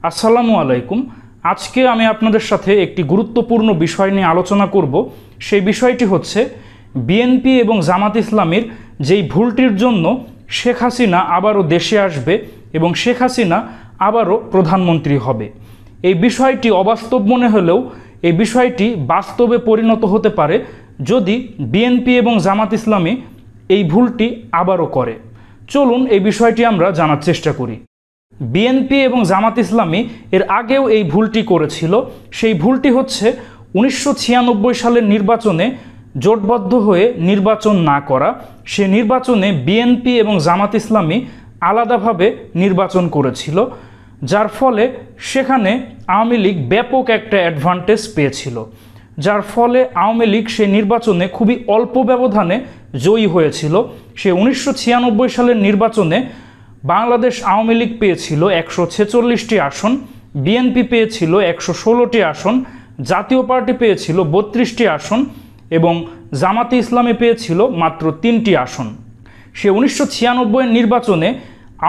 আসসালামু আলাইকুম। আজকে আমি আপনাদের সাথে একটি গুরুত্বপূর্ণ বিষয় নিয়ে আলোচনা করব। সেই বিষয়টি হচ্ছে বিএনপি এবং জামাত ইসলামীর যেই ভুলটির জন্য শেখ হাসিনা আবারও দেশে আসবে এবং শেখ হাসিনা আবারও প্রধানমন্ত্রী হবে। এই বিষয়টি অবাস্তব মনে হলেও এই বিষয়টি বাস্তবে পরিণত হতে পারে যদি বিএনপি এবং জামাত ইসলামী এই ভুলটি আবারও করে। চলুন এই বিষয়টি আমরা জানার চেষ্টা করি। বিএনপি এবং জামাত ইসলামী এর আগেও এই ভুলটি করেছিল। সেই ভুলটি হচ্ছে 1996 সালের নির্বাচনে জোটবদ্ধ হয়ে নির্বাচন না করা। সে নির্বাচনে বিএনপি এবং জামাত ইসলামী আলাদাভাবে নির্বাচন করেছিল, যার ফলে সেখানে আওয়ামী লীগ ব্যাপক একটা অ্যাডভান্টেজ পেয়েছিল, যার ফলে আওয়ামী লীগ সেই নির্বাচনে খুবই অল্প ব্যবধানে জয়ী হয়েছিল। সে 1996 সালের নির্বাচনে বাংলাদেশ আওয়ামী লীগ পেয়েছিল 146টি আসন, বিএনপি পেয়েছিল 116টি আসন, জাতীয় পার্টি পেয়েছিল 32টি আসন এবং জামাতে ইসলামী পেয়েছিল মাত্র 3টি আসন। সে 1996 নির্বাচনে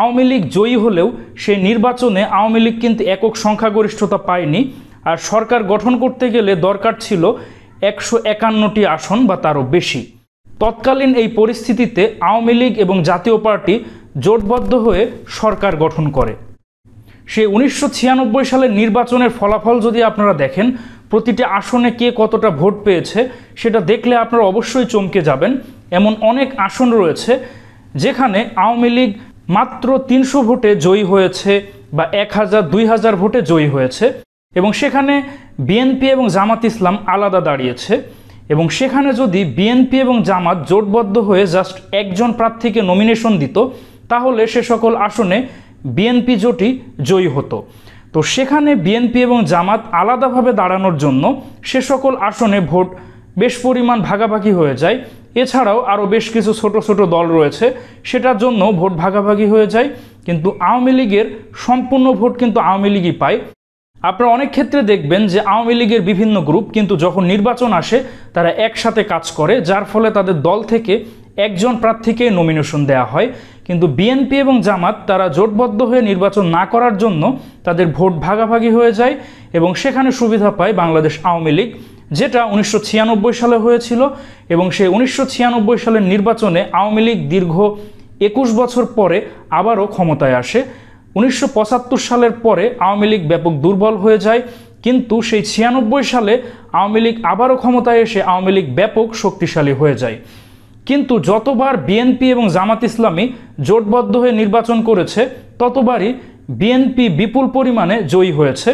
আওয়ামী লীগ জয়ী হলেও সেই নির্বাচনে আওয়ামী লীগ কিন্তু একক সংখ্যাগরিষ্ঠতা পায়নি, আর সরকার গঠন করতে গেলে দরকার ছিল 151টি আসন বা তারও বেশি। তৎকালীন এই পরিস্থিতিতে আওয়ামী লীগ এবং জাতীয় পার্টি জোটবদ্ধ হয়ে সরকার গঠন করে। সেই 1996 সালের নির্বাচনের ফলাফল যদি আপনারা দেখেন, প্রতিটি আসনে কে কতটা ভোট পেয়েছে সেটা দেখলে আপনারা অবশ্যই চমকে যাবেন। এমন অনেক আসন রয়েছে যেখানে আওয়ামী লীগ মাত্র 300 ভোটে জয়ী হয়েছে বা 1000, 2000 ভোটে জয়ী হয়েছে, এবং সেখানে বিএনপি এবং জামাত ইসলাম আলাদা দাঁড়িয়েছে। এবং সেখানে যদি বিএনপি এবং জামাত জোটবদ্ধ হয়ে জাস্ট একজন প্রার্থীকে নমিনেশন দিত, তাহলে সে সকল আসনে বিএনপি জোটই জয়ী হতো। তো সেখানে বিএনপি এবং জামাত আলাদাভাবে দাঁড়ানোর জন্য সে সকল আসনে ভোট বেশ পরিমাণ ভাগাভাগি হয়ে যায়। এছাড়াও আরও বেশ কিছু ছোট ছোট দল রয়েছে, সেটার জন্য ভোট ভাগাভাগি হয়ে যায়, কিন্তু আওয়ামী লীগের সম্পূর্ণ ভোট কিন্তু আওয়ামী লীগই পায়। আপনারা অনেক ক্ষেত্রে দেখবেন যে আওয়ামী লীগের বিভিন্ন গ্রুপ কিন্তু যখন নির্বাচন আসে তারা একসাথে কাজ করে, যার ফলে তাদের দল থেকে একজন প্রার্থীকে নমিনেশন দেওয়া হয়। কিন্তু বিএনপি এবং জামাত তারা জোটবদ্ধ হয়ে নির্বাচন না করার জন্য তাদের ভোট ভাগাভাগি হয়ে যায় এবং সেখানে সুবিধা পায় বাংলাদেশ আওয়ামী লীগ, যেটা 1996 সালে হয়েছিল। এবং সেই 1996 সালের নির্বাচনে আওয়ামী লীগ দীর্ঘ 21 বছর পরে আবারও ক্ষমতায় আসে। 1975 সালের পরে আওয়ামী লীগ ব্যাপক দুর্বল হয়ে যায়, কিন্তু সেই 96 সালে আওয়ামী লীগ আবারও ক্ষমতায় এসে আওয়ামী লীগ ব্যাপক শক্তিশালী হয়ে যায়। কিন্তু যতবার বিএনপি এবং জামাত ইসলামী জোটবদ্ধ হয়ে নির্বাচন করেছে ততবারই বিএনপি বিপুল পরিমাণে জয়ী হয়েছে।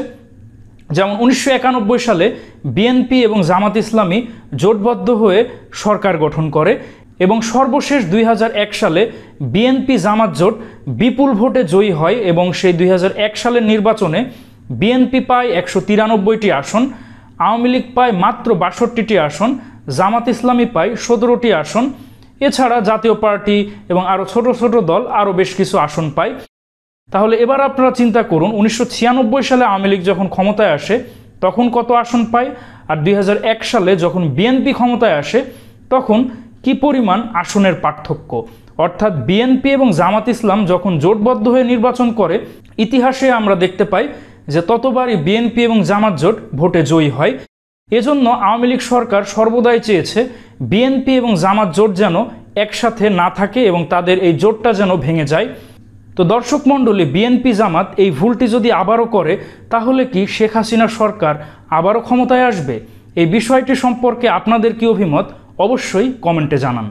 যেমন 1991 সালে বিএনপি এবং জামাত ইসলামী জোটবদ্ধ হয়ে সরকার গঠন করে এবং সর্বশেষ 2001 সালে বিএনপি জামাত জোট বিপুল ভোটে জয়ী হয় এবং সেই 2001 সালের নির্বাচনে বিএনপি পায় 193টি আসন, আওয়ামী লীগ পায় মাত্র 62টি আসন, জামাত ইসলামী পায় 17টি আসন। এছাড়া জাতীয় পার্টি এবং আরও ছোট ছোট দল আরও বেশ কিছু আসন পায়। তাহলে এবার আপনারা চিন্তা করুন, 1996 সালে আওয়ামী লীগ যখন ক্ষমতায় আসে তখন কত আসন পায়, আর 2001 সালে যখন বিএনপি ক্ষমতায় আসে তখন কি পরিমাণ আসনের পার্থক্য। অর্থাৎ বিএনপি এবং জামাত ইসলাম যখন জোটবদ্ধ হয়ে নির্বাচন করে, ইতিহাসে আমরা দেখতে পাই যে ততবারই বিএনপি এবং জামাত জোট ভোটে জয়ী হয়। এজন্য আওয়ামী লীগ সরকার সর্বদাই চেয়েছে বিএনপি এবং জামাত জোট যেন একসাথে না থাকে এবং তাদের এই জোটটা যেন ভেঙে যায়। তো দর্শক মণ্ডলী, বিএনপি জামাত এই ভুলটি যদি আবারও করে তাহলে কি শেখ হাসিনার সরকার আবারও ক্ষমতায় আসবে? এই বিষয়টি সম্পর্কে আপনাদের কি অভিমত অবশ্যই কমেন্টে জানান।